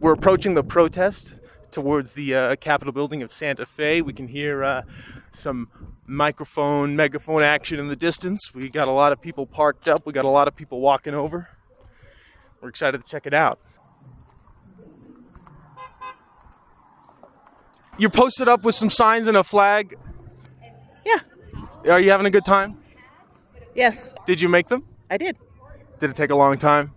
We're approaching the protest towards the Capitol building of Santa Fe. We can hear some megaphone action in the distance. We got a lot of people parked up. We got a lot of people walking over. We're excited to check it out. You're posted up with some signs and a flag. Yeah. Are you having a good time? Yes. Did you make them? I did. Did it take a long time?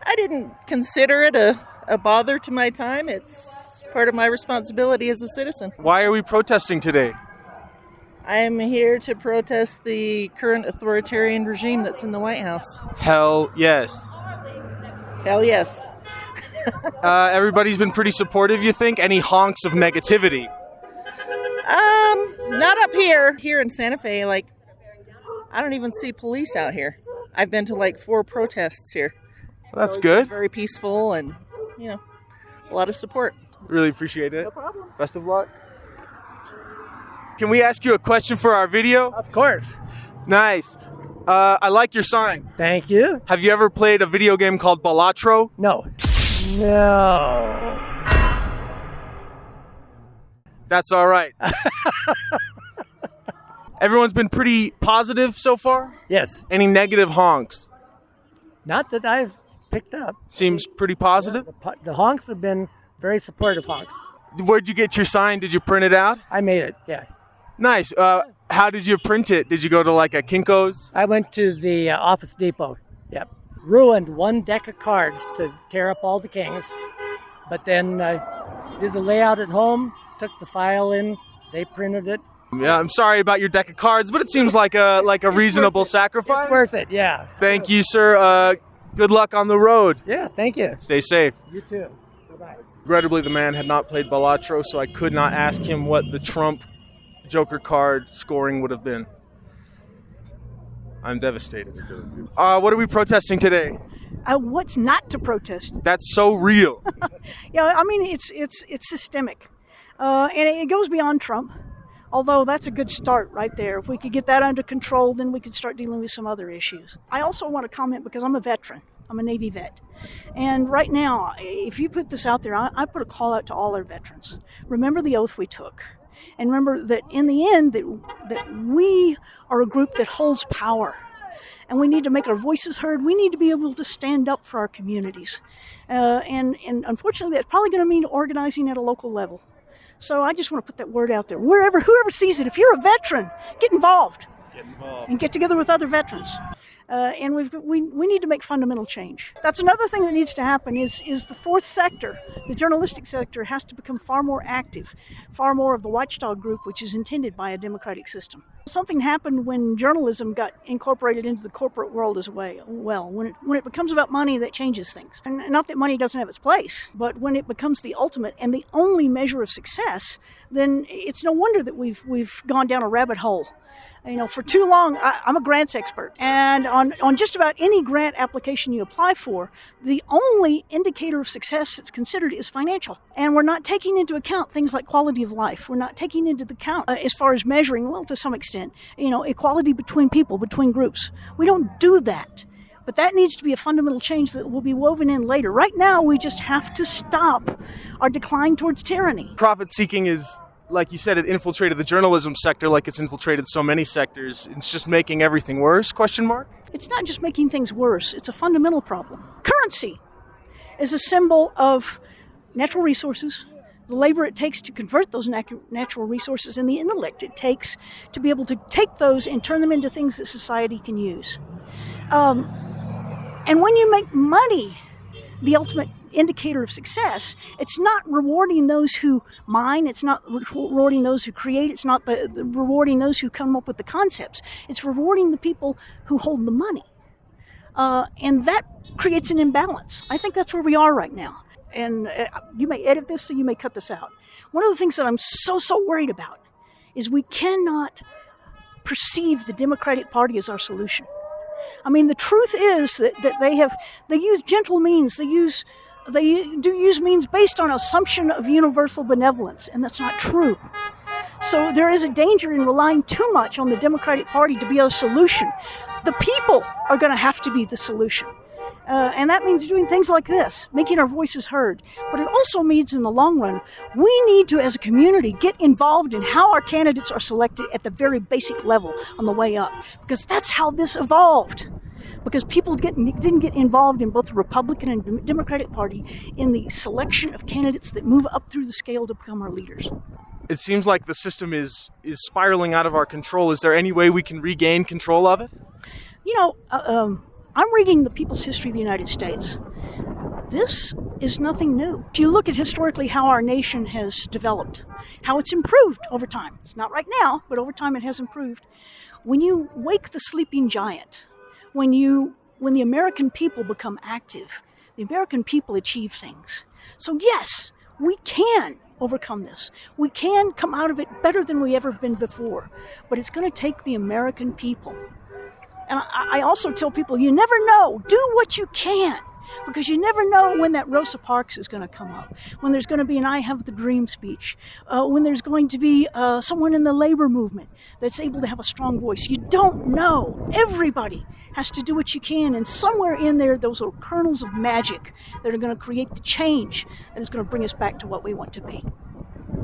I didn't consider it a bother to my time. It's part of my responsibility as a citizen. Why are we protesting today? I am here to protest the current authoritarian regime that's in the White House. Hell yes. Hell yes. Everybody's been pretty supportive, you think? Any honks of negativity? Not up here. Here in Santa Fe, I don't even see police out here. I've been to 4 protests here. Well, that's good. Very peaceful and, a lot of support. Really appreciate it. No problem. Best of luck. Can we ask you a question for our video? Of course. Nice. I like your sign. Thank you. Have you ever played a video game called Balatro? No. That's all right. Everyone's been pretty positive so far? Yes. Any negative honks? Not that I've picked up. Seems pretty positive? The honks have been very supportive honks. Where'd you get your sign? Did you print it out? I made it, yeah. Nice. How did you print it? Did you go to a Kinko's? I went to the Office Depot. Yep. Ruined 1 deck of cards to tear up all the kings. But then I did the layout at home, took the file in, they printed it. Yeah, I'm sorry about your deck of cards, but it seems like a reasonable sacrifice. It's worth it, yeah. Thank you, sir. Good luck on the road. Yeah, thank you. Stay safe. You too. Bye-bye. Regrettably, the man had not played Balatro, so I could not ask him what the Trump Joker card scoring would have been. I'm devastated. What are we protesting today? What's not to protest? That's so real. It's systemic, and it goes beyond Trump. Although that's a good start right there. If we could get that under control, then we could start dealing with some other issues. I also want to comment because I'm a veteran. I'm a Navy vet. And right now, if you put this out there, I put a call out to all our veterans. Remember the oath we took. And remember that in the end, that we are a group that holds power. And we need to make our voices heard. We need to be able to stand up for our communities. And unfortunately, that's probably going to mean organizing at a local level. So I just want to put that word out there. Whoever sees it, if you're a veteran, get involved. And get together with other veterans. And we need to make fundamental change. That's another thing that needs to happen is the 4th sector, the journalistic sector, has to become far more active, far more of the watchdog group, which is intended by a democratic system. Something happened when journalism got incorporated into the corporate world as well. When it becomes about money, that changes things. And not that money doesn't have its place, but when it becomes the ultimate and the only measure of success, then it's no wonder that we've gone down a rabbit hole. For too long, I'm a grants expert, and on just about any grant application you apply for, the only indicator of success that's considered is financial. And we're not taking into account things like quality of life. We're not taking into account, as far as measuring, well, to some extent, equality between people, between groups. We don't do that. But that needs to be a fundamental change that will be woven in later. Right now, we just have to stop our decline towards tyranny. Profit-seeking is, like you said, it infiltrated the journalism sector like it's infiltrated so many sectors. It's just making everything worse, question mark? It's not just making things worse. It's a fundamental problem. Currency is a symbol of natural resources, the labor it takes to convert those natural resources, and the intellect it takes to be able to take those and turn them into things that society can use. And when you make money the ultimate indicator of success, it's not rewarding those who mine, it's not rewarding those who create, it's not rewarding those who come up with the concepts. It's rewarding the people who hold the money. And that creates an imbalance. I think that's where we are right now. And you may edit this, so you may cut this out. One of the things that I'm so worried about is we cannot perceive the Democratic Party as our solution. I mean, the truth is that they use gentle means, they do use means based on assumption of universal benevolence, and that's not true. So there is a danger in relying too much on the Democratic Party to be a solution. The people are going to have to be the solution. And that means doing things like this, making our voices heard. But it also means in the long run, we need to, as a community, get involved in how our candidates are selected at the very basic level on the way up. Because that's how this evolved. Because people didn't get involved in both the Republican and Democratic Party in the selection of candidates that move up through the scale to become our leaders. It seems like the system is spiraling out of our control. Is there any way we can regain control of it? You know, I'm reading the people's history of the United States. This is nothing new. If you look at historically how our nation has developed, how it's improved over time. It's not right now, but over time it has improved. When you wake the sleeping giant, when the American people become active, the American people achieve things. So yes, we can overcome this. We can come out of it better than we ever been before. But it's going to take the American people. And I also tell people, you never know. Do what you can. Because you never know when that Rosa Parks is going to come up, when there's going to be an I Have the Dream speech, when there's going to be someone in the labor movement that's able to have a strong voice. You don't know. Everybody has to do what you can. And somewhere in there, those little kernels of magic that are going to create the change that is going to bring us back to what we want to be.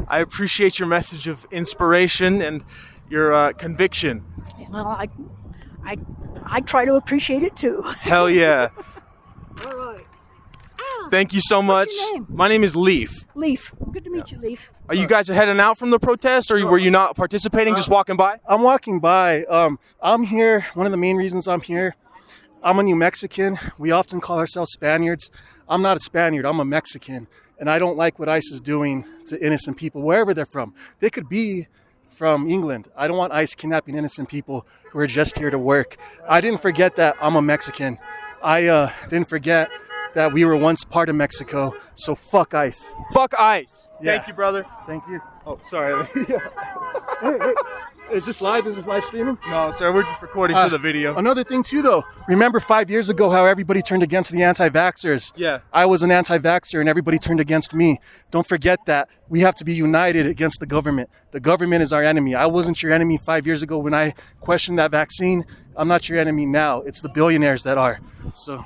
I appreciate your message of inspiration and your conviction. Well, I try to appreciate it too. Hell yeah. All right. Thank you so much. What's your name? My name is Leaf. Leaf. Good to meet you, Leaf. Are you guys heading out from the protest, or were you not participating, just walking by? I'm walking by. I'm here. One of the main reasons I'm here, I'm a New Mexican. We often call ourselves Spaniards. I'm not a Spaniard. I'm a Mexican. And I don't like what ICE is doing to innocent people, wherever they're from. They could be from England. I don't want ICE kidnapping innocent people who are just here to work. I didn't forget that I'm a Mexican. I didn't forget that we were once part of Mexico. So fuck ICE. Fuck ICE. Yeah. Thank you, brother. Thank you. Oh, sorry. Hey, is this live? Is this live streaming? No, sir, we're just recording for the video. Another thing too, though. Remember 5 years ago how everybody turned against the anti-vaxxers? Yeah. I was an anti-vaxxer and everybody turned against me. Don't forget that. We have to be united against the government. The government is our enemy. I wasn't your enemy 5 years ago when I questioned that vaccine. I'm not your enemy now. It's the billionaires that are. So...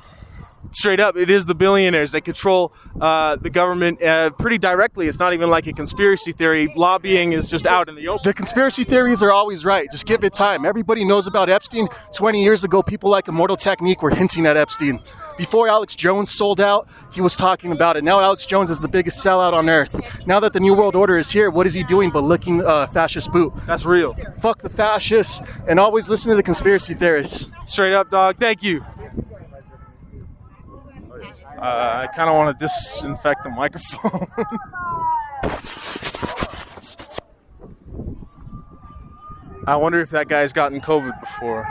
Straight up, it is the billionaires that control the government pretty directly. It's not even like a conspiracy theory. Lobbying is just out in the open. The conspiracy theories are always right. Just give it time. Everybody knows about Epstein. 20 years ago, people like Immortal Technique were hinting at Epstein. Before Alex Jones sold out, he was talking about it. Now Alex Jones is the biggest sellout on earth. Now that the New World Order is here, what is he doing but licking fascist boot? That's real. Fuck the fascists and always listen to the conspiracy theorists. Straight up, dog. Thank you. I kind of want to disinfect the microphone. I wonder if that guy's gotten COVID before.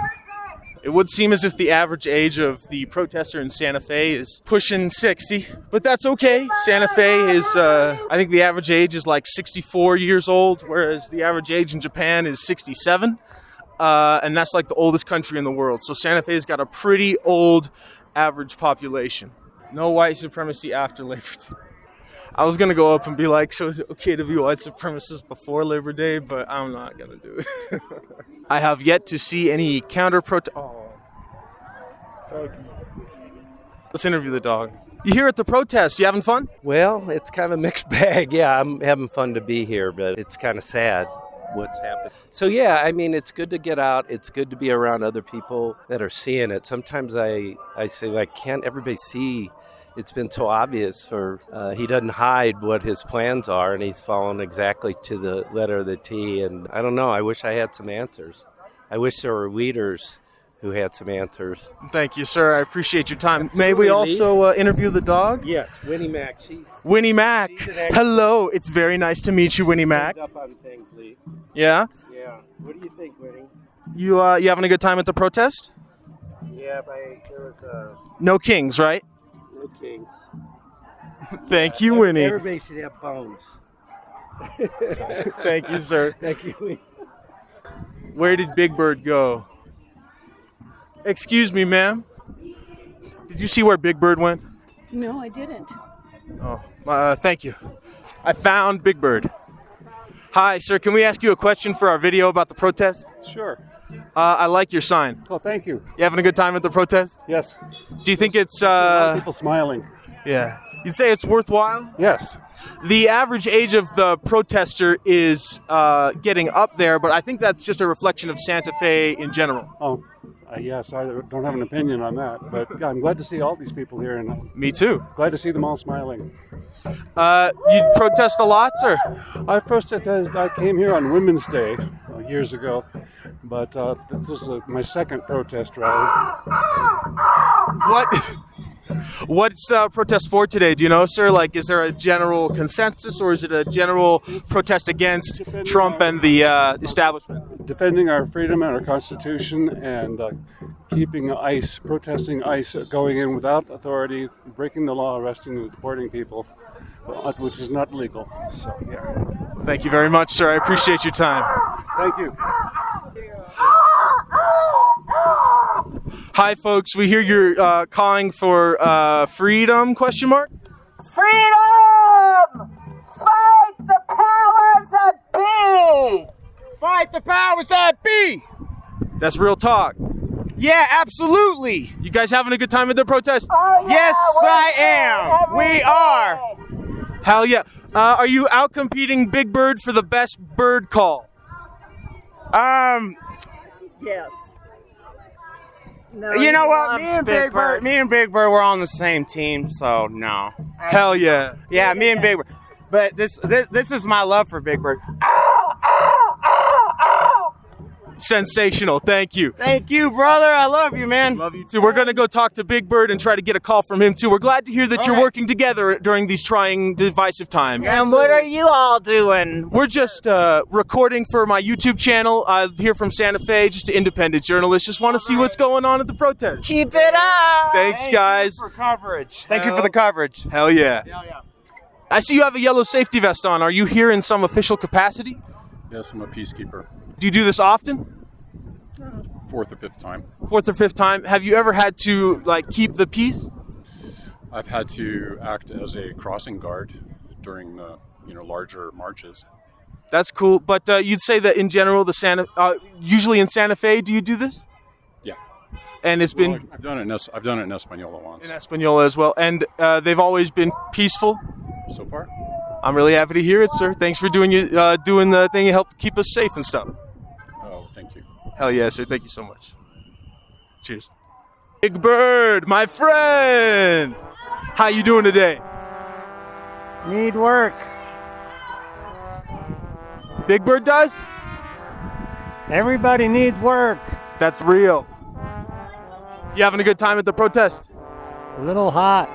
It would seem as if the average age of the protester in Santa Fe is pushing 60, but that's okay. Santa Fe is, I think the average age is like 64 years old, whereas the average age in Japan is 67. And that's like the oldest country in the world. So Santa Fe's got a pretty old average population. No white supremacy after Labor Day. I was going to go up and be like, so is it okay to be white supremacists before Labor Day? But I'm not going to do it. I have yet to see any counter-protest. Oh. Okay. Let's interview the dog. You here at the protest? You having fun? Well, it's kind of a mixed bag. Yeah, I'm having fun to be here, but it's kind of sad what's happened. So yeah, I mean, it's good to get out. It's good to be around other people that are seeing it. Sometimes I say, like, can't everybody see? It's been so obvious, or he doesn't hide what his plans are, and he's following exactly to the letter of the T. And I don't know, I wish I had some answers. I wish there were leaders who had some answers. Thank you, sir. I appreciate your time. Absolutely. May we also interview the dog? Yes, Winnie Mac. Winnie Mac. Hello. It's very nice to meet you, Winnie Mac. Up on things, Lee. Yeah? Yeah. What do you think, Winnie? You having a good time at the protest? Yeah, there was No kings, right? no kings. Thank you, Winnie. Everybody should have bones. Thank you, sir. Thank you, Winnie. Where did Big Bird go? Excuse me, ma'am. Did you see where Big Bird went? No, I didn't. Oh, thank you. I found Big Bird. Hi, sir. Can we ask you a question for our video about the protest? Sure. I like your sign. Oh, thank you. You having a good time at the protest? Yes. Do you think it's, A lot of people smiling. yeah. You'd say it's worthwhile? Yes. The average age of the protester is getting up there, but I think that's just a reflection of Santa Fe in general. Oh, yes, I don't have an opinion on that, but yeah, I'm glad to see all these people here, and Me too. glad to see them all smiling. You protest a lot, sir? I protested. I came here on Women's Day years ago, but this is my second protest rally. What's the protest for today? Do you know, sir? Like, is there a general consensus, or is it a general protest against Trump and the establishment? Defending our freedom and our Constitution, and keeping ICE, protesting ICE going in without authority, breaking the law, arresting and deporting people, which is not legal. So, yeah. Thank you very much, sir. I appreciate your time. Thank you. Hi, folks. We hear you're calling for freedom? Question mark. Freedom! Fight the powers that be! Fight the powers that be! That's real talk. Yeah, absolutely. You guys having a good time at the protest? Oh, yeah, Yes, we're I am. every We day. are. Hell yeah. Are you out competing Big Bird for the best bird call? Yes. You know what? Me loves and Big Big Bird, we're on the same team, so no. Hell yeah. Yeah, me and Big Bird. But this is my love for Big Bird. Sensational. Thank you. Thank you, brother. I love you, man. Love you too. We're going to go talk to Big Bird and try to get a call from him too. We're glad to hear that you're right. working together during these trying, divisive times. And what are you all doing? We're just recording for my YouTube channel. I'm here from Santa Fe, just an independent journalist. Just want to see what's going on at the protest. Keep it up! Thanks, guys. For coverage. Thank you for the coverage. Hell yeah. I see you have a yellow safety vest on. Are you here in some official capacity? Yes, I'm a peacekeeper. Do you do this often? Fourth or fifth time. Fourth or fifth time. Have you ever had to keep the peace? I've had to act as a crossing guard during the larger marches. That's cool. But you'd say that in general, usually in Santa Fe, do you do this? Yeah. And it's been I've done it in Española once. in Española as well. And they've always been peaceful. So far. I'm really happy to hear it, sir. Thanks for doing the thing to help keep us safe and stuff. Oh, thank you. Hell yeah, sir. Thank you so much. Cheers. Big Bird, my friend. How you doing today? Need work. Big Bird does? Everybody needs work. That's real. You having a good time at the protest? A little hot.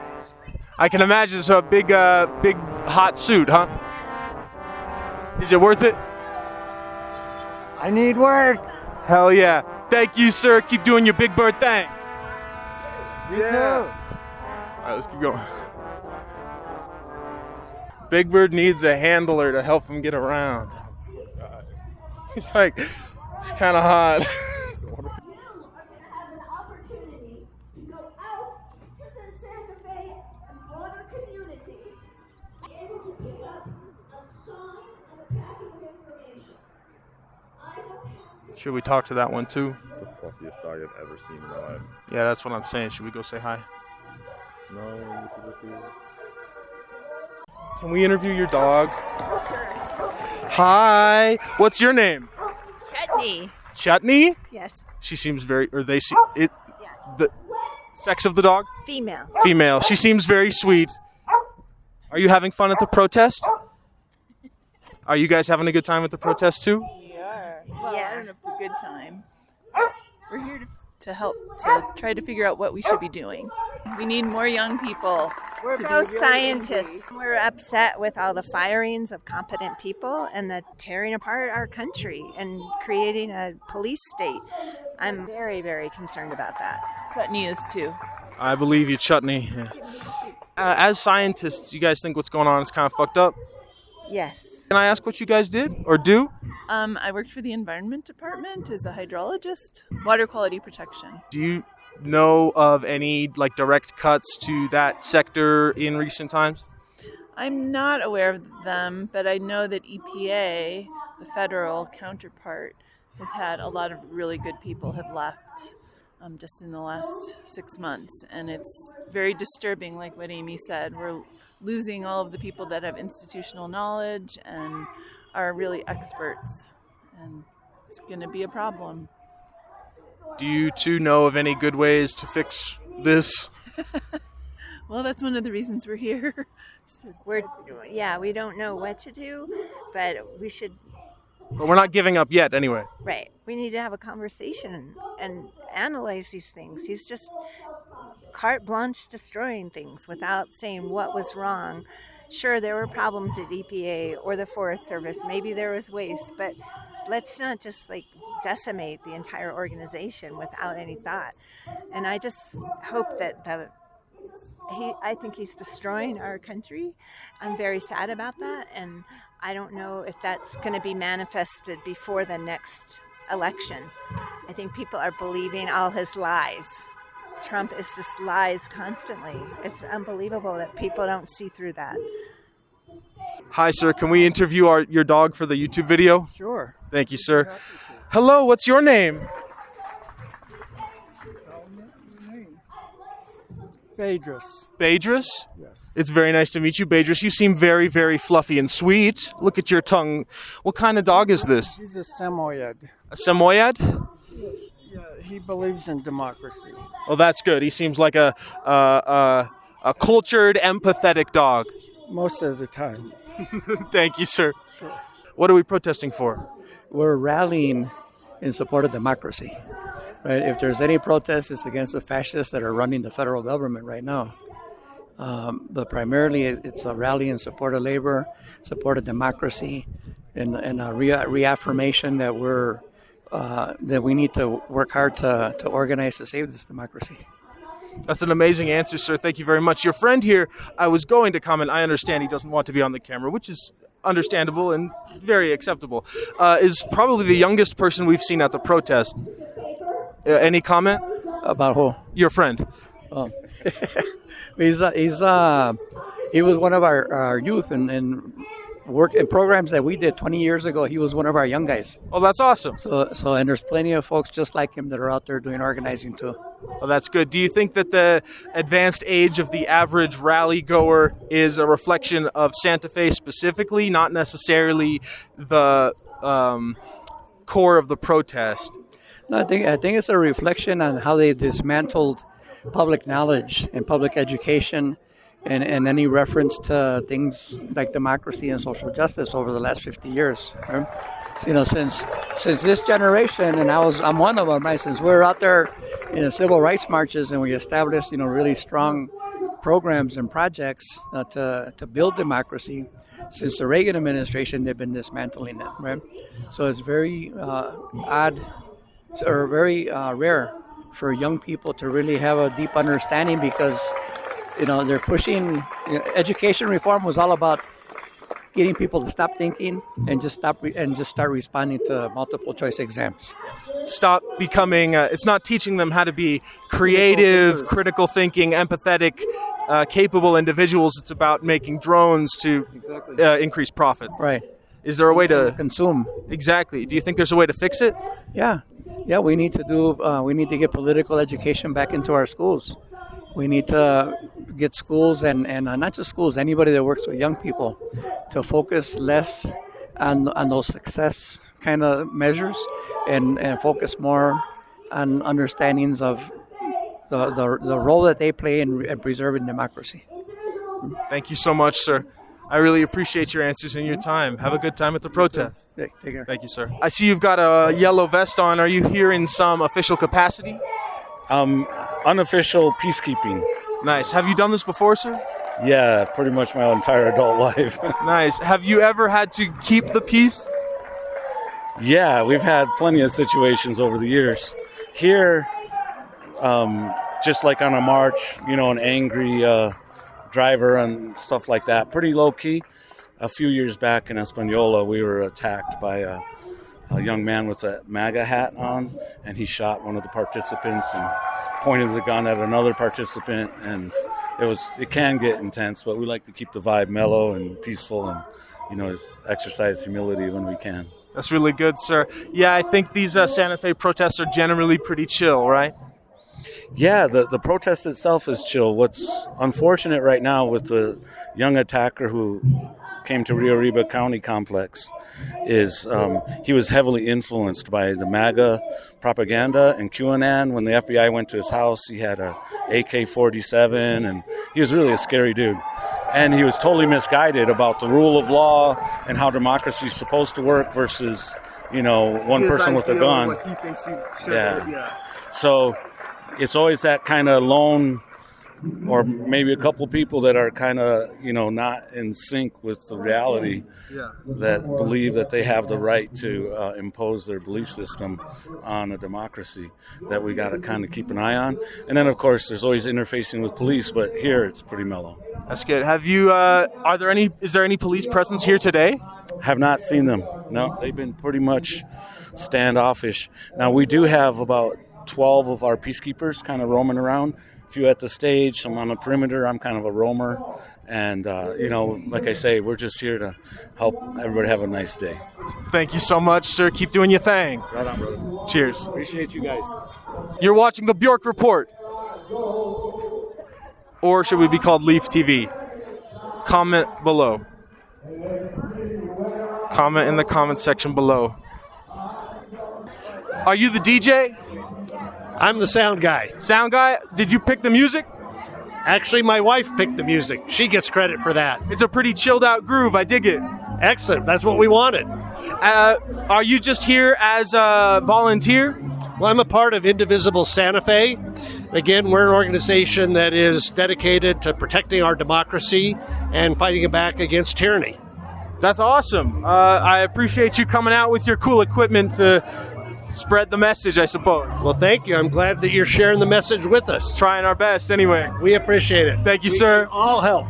I can imagine it's a big hot suit, huh? Is it worth it? I need work. Hell yeah. Thank you, sir. Keep doing your Big Bird thing. You too. All right, let's keep going. Big Bird needs a handler to help him get around. He's like, it's kind of hot. Have an opportunity to go out to the Santa Fe and broader community, be able to pick up a sign and a packet of information. I don't have Should we talk to that one too? The fluffiest dog I've ever seen in my life. Yeah, that's what I'm saying. Should we go say hi? No, you could just be... Can we interview your dog? Hi. What's your name? Chutney. Chutney? Yes. She seems very, or they see it. The sex of the dog? Female. Female. She seems very sweet. Are you having fun at the protest? Are you guys having a good time at the protest too? We are. Well, I don't know if it's a good time. We're here to help to try to figure out what we should be doing. We need more young people. We're to be both really scientists. We're upset with all the firings of competent people and the tearing apart our country and creating a police state. I'm very, very concerned about that. Chutney is too. I believe you, Chutney. As scientists, you guys think what's going on is kind of fucked up? Yes. Can I ask what you guys did or do? I worked for the Environment Department as a hydrologist, water quality protection. Do you know of any direct cuts to that sector in recent times? I'm not aware of them, but I know that EPA, the federal counterpart, has had a lot of really good people have left just in the last 6 months. And it's very disturbing, like what Amy said. We're losing all of the people that have institutional knowledge and are really experts. And it's going to be a problem. Do you two know of any good ways to fix this? Well, that's one of the reasons we're here. We don't know what to do, but we should. But we're not giving up yet, anyway. Right. We need to have a conversation and analyze these things. He's just carte blanche destroying things without saying what was wrong. Sure, there were problems at EPA or the Forest Service. Maybe there was waste, but let's not just decimate the entire organization without any thought. And I just hope that I think he's destroying our country. I'm very sad about that, and I don't know if that's going to be manifested before the next election. I think people are believing all his lies. Trump is just lies constantly. It's unbelievable that people don't see through that. Hi, sir. Can we interview your dog for the YouTube video? Sure. Thank you, sir. Hello, what's your name? Phaedrus. Phaedrus? Yes. It's very nice to meet you, Phaedrus. You seem very, very fluffy and sweet. Look at your tongue. What kind of dog is this? He's a Samoyed. A Samoyed? Yeah, he believes in democracy. Oh, that's good. He seems like a cultured, empathetic dog. Most of the time. Thank you, sir. Sure. What are we protesting for? We're rallying in support of democracy. Right? If there's any protest, it's against the fascists that are running the federal government right now. But primarily, it's a rally in support of labor, support of democracy, and a reaffirmation that that we need to work hard to organize to save this democracy. That's an amazing answer, sir. Thank you very much. Your friend here, I was going to comment, I understand he doesn't want to be on the camera, which is understandable and very acceptable, is probably the youngest person we've seen at the protest. Any comment? About who? Your friend. Oh. He was one of our youth and work in programs that we did 20 years ago. He was one of our young guys. Oh, that's awesome. So and there's plenty of folks just like him that are out there doing organizing too. Well, that's good. Do you think that the advanced age of the average rally goer is a reflection of Santa Fe specifically, not necessarily the core of the protest? No, I think it's a reflection on how they dismantled public knowledge and public education and any reference to things like democracy and social justice over the last 50 years. Right? Since this generation, and I'm one of them, right? Since we're out there in the civil rights marches and we established, really strong programs and projects to build democracy. Since the Reagan administration, they've been dismantling it, right? So it's very odd or very rare for young people to really have a deep understanding because, they're pushing. Education reform was all about getting people to stop thinking and just start responding to multiple choice exams. Stop becoming. It's not teaching them how to be creative, critical thinking, empathetic, capable individuals. It's about making drones to increase profits. Right. Is there a way to consume? Exactly. Do you think there's a way to fix it? Yeah. We need to get political education back into our schools. We need to get schools and not just schools, anybody that works with young people to focus less on those success kind of measures and focus more on understandings of the role that they play in preserving democracy. Thank you so much, sir. I really appreciate your answers and your time. Have a good time at the protest. Take care. Thank you, sir. I see you've got a yellow vest on. Are you here in some official capacity? Unofficial peacekeeping. Nice. Have you done this before, sir? Yeah, pretty much my entire adult life. Nice. Have you ever had to keep the peace? Yeah, we've had plenty of situations over the years. Here, just like on a march, an angry driver and stuff like that. Pretty low key. A few years back in Espanola, we were attacked by a young man with a MAGA hat on, and he shot one of the participants and pointed the gun at another participant, and it can get intense, but we like to keep the vibe mellow and peaceful and, exercise humility when we can. That's really good, sir. Yeah, I think these Santa Fe protests are generally pretty chill, right? Yeah, the protest itself is chill. What's unfortunate right now with the young attacker who came to Rio Arriba County Complex is he was heavily influenced by the MAGA propaganda and QAnon. When the FBI went to his house, he had a AK-47, and he was really a scary dude. And he was totally misguided about the rule of law and how democracy is supposed to work versus, one person with a gun. What he thinks he should Yeah. So it's always that kind of lone, or maybe a couple people that are kind of, not in sync with the reality, that believe that they have the right to impose their belief system on a democracy, that we got to kind of keep an eye on. And then, of course, there's always interfacing with police, but here it's pretty mellow. That's good. Have you? Is there any police presence here today? Have not seen them. No, they've been pretty much standoffish. Now, we do have about 12 of our peacekeepers kind of roaming around. A few at the stage, some on the perimeter. I'm kind of a roamer. And, like I say, we're just here to help everybody have a nice day. Thank you so much, sir. Keep doing your thing. Right on, brother. Cheers. Appreciate you guys. You're watching the Bjork Report. Or should we be called Leaf TV? Comment below. Comment in the comment section below. Are you the DJ? I'm the sound guy. Sound guy? Did you pick the music? Actually, my wife picked the music. She gets credit for that. It's a pretty chilled out groove. I dig it. Excellent. That's what we wanted. Are you just here as a volunteer? Well, I'm a part of Indivisible Santa Fe. Again, we're an organization that is dedicated to protecting our democracy and fighting back against tyranny. That's awesome. I appreciate you coming out with your cool equipment to spread the message, I suppose. Well, thank you. I'm glad that you're sharing the message with us. Trying our best anyway. We appreciate it. Thank you, sir. We all help.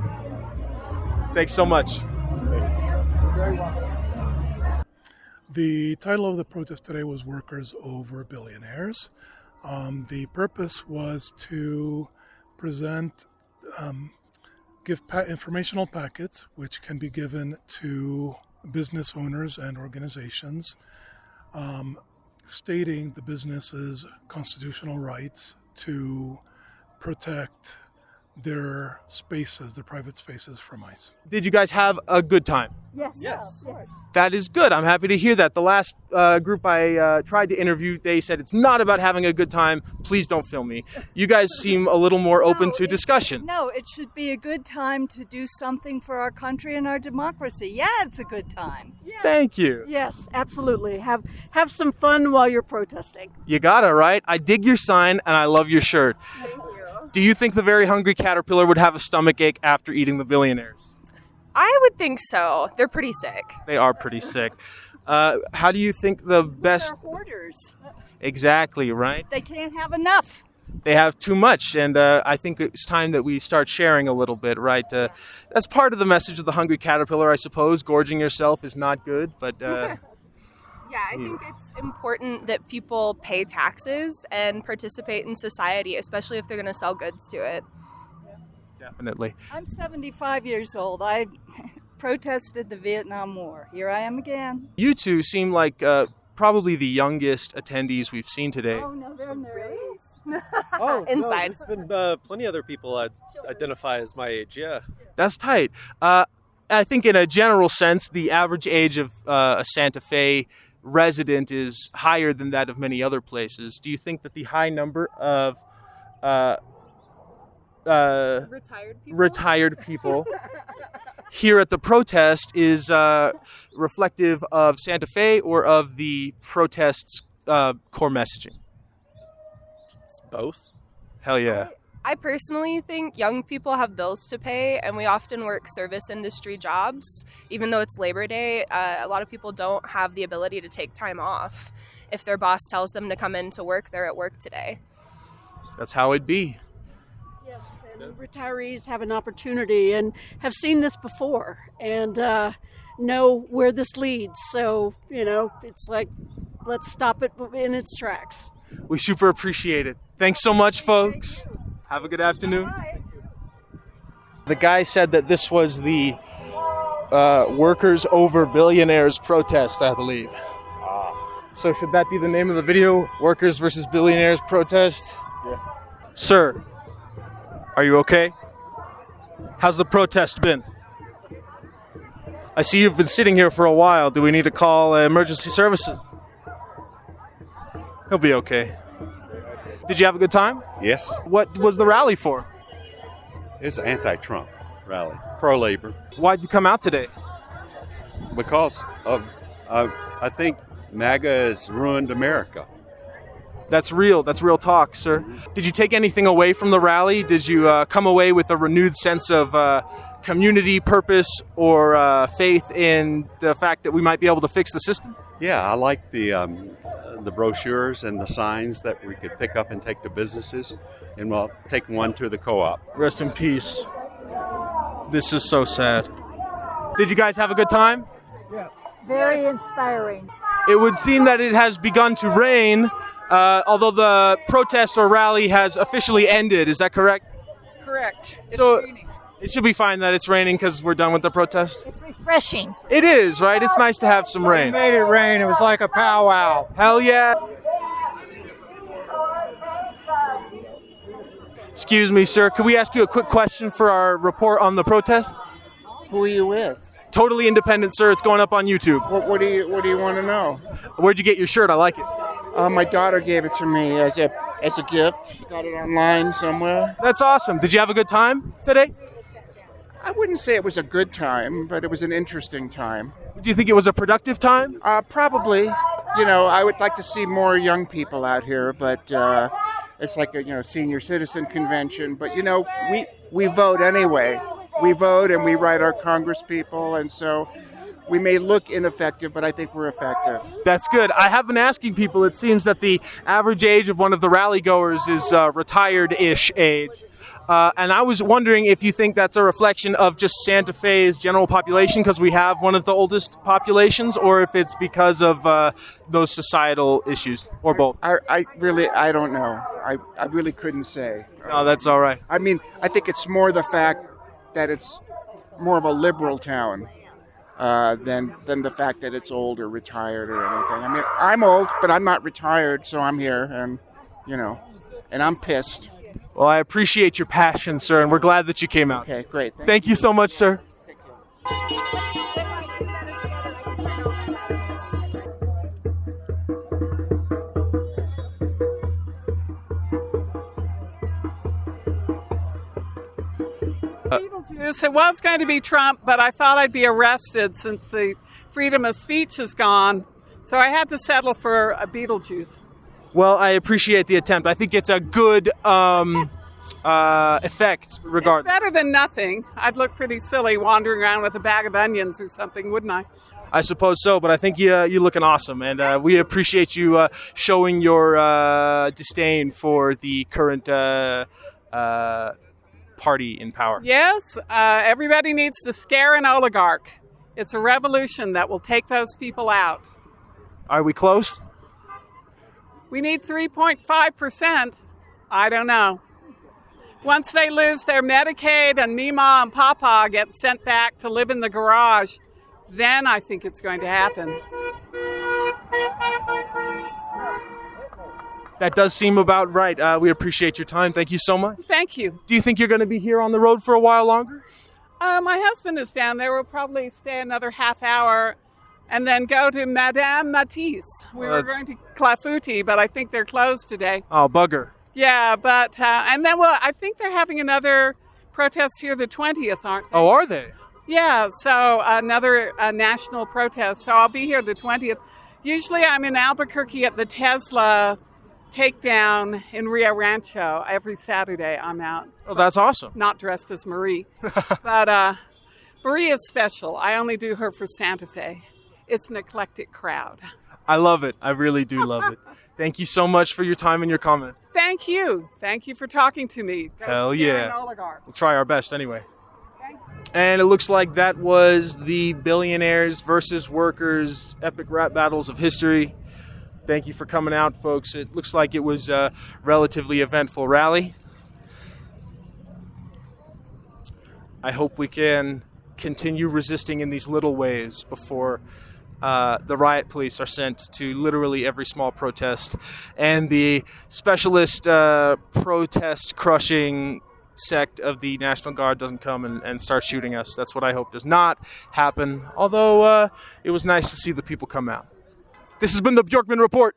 Thanks so much. The title of the protest today was Workers Over Billionaires. The purpose was to present, give informational packets which can be given to business owners and organizations, stating the business's constitutional rights to protect their spaces, their private spaces from ICE. Did you guys have a good time? Yes. That is good. I'm happy to hear that. The last group I tried to interview, they said it's not about having a good time. Please don't film me. You guys seem a little more open to discussion. No, it should be a good time to do something for our country and our democracy. Yeah, it's a good time. Thank you. Yes, absolutely. Have some fun while you're protesting. You got it, right? I dig your sign and I love your shirt. Thank you. Do you think the very hungry caterpillar would have a stomach ache after eating the billionaires? I would think so. They're pretty sick. They are pretty sick. How do you think the best... They're hoarders. Exactly, right? They can't have enough. They have too much, and I think it's time that we start sharing a little bit, right? That's part of the message of the hungry caterpillar, I suppose. Gorging yourself is not good, but... Yeah, I think it's important that people pay taxes and participate in society, especially if they're going to sell goods to it. Definitely. I'm 75 years old. I protested the Vietnam War. Here I am again. You two seem like probably the youngest attendees we've seen today. Oh, no, they're in their 80s. Oh, Inside. No, there's been plenty other people that identify as my age, yeah. That's tight. I think in a general sense, the average age of a Santa Fe resident is higher than that of many other places. Do you think that the high number of retired people here at the protest is reflective of Santa Fe or of the protest's core messaging? It's both. Hell yeah. I personally think young people have bills to pay, and we often work service industry jobs. Even though it's Labor Day, a lot of people don't have the ability to take time off. If their boss tells them to come in to work, they're at work today. That's how it'd be. Yes, and retirees have an opportunity and have seen this before and know where this leads. So, it's like, let's stop it in its tracks. We super appreciate it. Thanks so much, folks. Have a good afternoon. The guy said that this was the Workers Over Billionaires Protest, I believe. So should that be the name of the video? Workers versus Billionaires Protest? Yeah. Sir, are you okay? How's the protest been? I see you've been sitting here for a while. Do we need to call emergency services? He'll be okay. Did you have a good time? Yes. What was the rally for? It was an anti-Trump rally, pro-labor. Why'd you come out today? Because of, I think MAGA has ruined America. That's real. That's real talk, sir. Did you take anything away from the rally? Did you come away with a renewed sense of community purpose or faith in the fact that we might be able to fix the system? Yeah, I like the brochures and the signs that we could pick up and take to businesses, and we'll take one to the co-op. Rest in peace. This is so sad. Did you guys have a good time? Yes. Very inspiring. It would seem that it has begun to rain, although the protest or rally has officially ended. Is that correct? Correct. So it should be fine that it's raining because we're done with the protest? It's refreshing. It is, right? It's nice to have some rain. We made it rain. It was like a powwow. Hell yeah. Excuse me, sir. Could we ask you a quick question for our report on the protest? Who are you with? Totally independent, sir. It's going up on YouTube. What do you want to know? Where'd you get your shirt? I like it. My daughter gave it to me as a gift. She got it online somewhere. That's awesome. Did you have a good time today? I wouldn't say it was a good time, but it was an interesting time. Do you think it was a productive time? Probably. You know, I would like to see more young people out here, but it's like a senior citizen convention. But we vote anyway. We vote and we write our Congress people, and so we may look ineffective, but I think we're effective. That's good. I have been asking people. It seems that the average age of one of the rally goers is retired-ish age. And I was wondering if you think that's a reflection of just Santa Fe's general population because we have one of the oldest populations, or if it's because of those societal issues, or both. I don't know. I really couldn't say. No, that's all right. I mean, I think it's more the fact that it's more of a liberal town than the fact that it's old or retired or anything. I mean, I'm old, but I'm not retired, so I'm here, and and I'm pissed. Well, I appreciate your passion, sir, and we're glad that you came out. Okay, great. Thank you so much, sir. Beetlejuice. It was going to be Trump, but I thought I'd be arrested since the freedom of speech is gone. So I had to settle for a Beetlejuice. Well, I appreciate the attempt. I think it's a good effect, regardless. It's better than nothing. I'd look pretty silly wandering around with a bag of onions or something, wouldn't I? I suppose so, but I think you're looking awesome, and we appreciate you showing your disdain for the current party in power. Yes, everybody needs to scare an oligarch. It's a revolution that will take those people out. Are we close? We need 3.5%. I don't know. Once they lose their Medicaid and Mima and Papa get sent back to live in the garage, then I think it's going to happen. That does seem about right. We appreciate your time. Thank you so much. Thank you. Do you think you're going to be here on the road for a while longer? My husband is down there. We'll probably stay another half hour and then go to Madame Matisse. We were going to Clafouti, but I think they're closed today. Oh, bugger. Yeah, but, and then, I think they're having another protest here the 20th, aren't they? Oh, are they? Yeah, so another national protest. So I'll be here the 20th. Usually I'm in Albuquerque at the Tesla takedown in Rio Rancho. Every Saturday I'm out. Oh, that's awesome. Not dressed as Marie. But Marie is special. I only do her for Santa Fe. It's an eclectic crowd. I love it. I really do love it. Thank you so much for your time and your comment. Thank you. Thank you for talking to me. Hell yeah. We'll try our best anyway. And it looks like that was the Billionaires versus Workers epic rap battles of history. Thank you for coming out, folks. It looks like it was a relatively eventful rally. I hope we can continue resisting in these little ways before the riot police are sent to literally every small protest, and the specialist protest crushing sect of the National Guard doesn't come and start shooting us. That's what I hope does not happen, although it was nice to see the people come out. This has been the Bjorkman Report.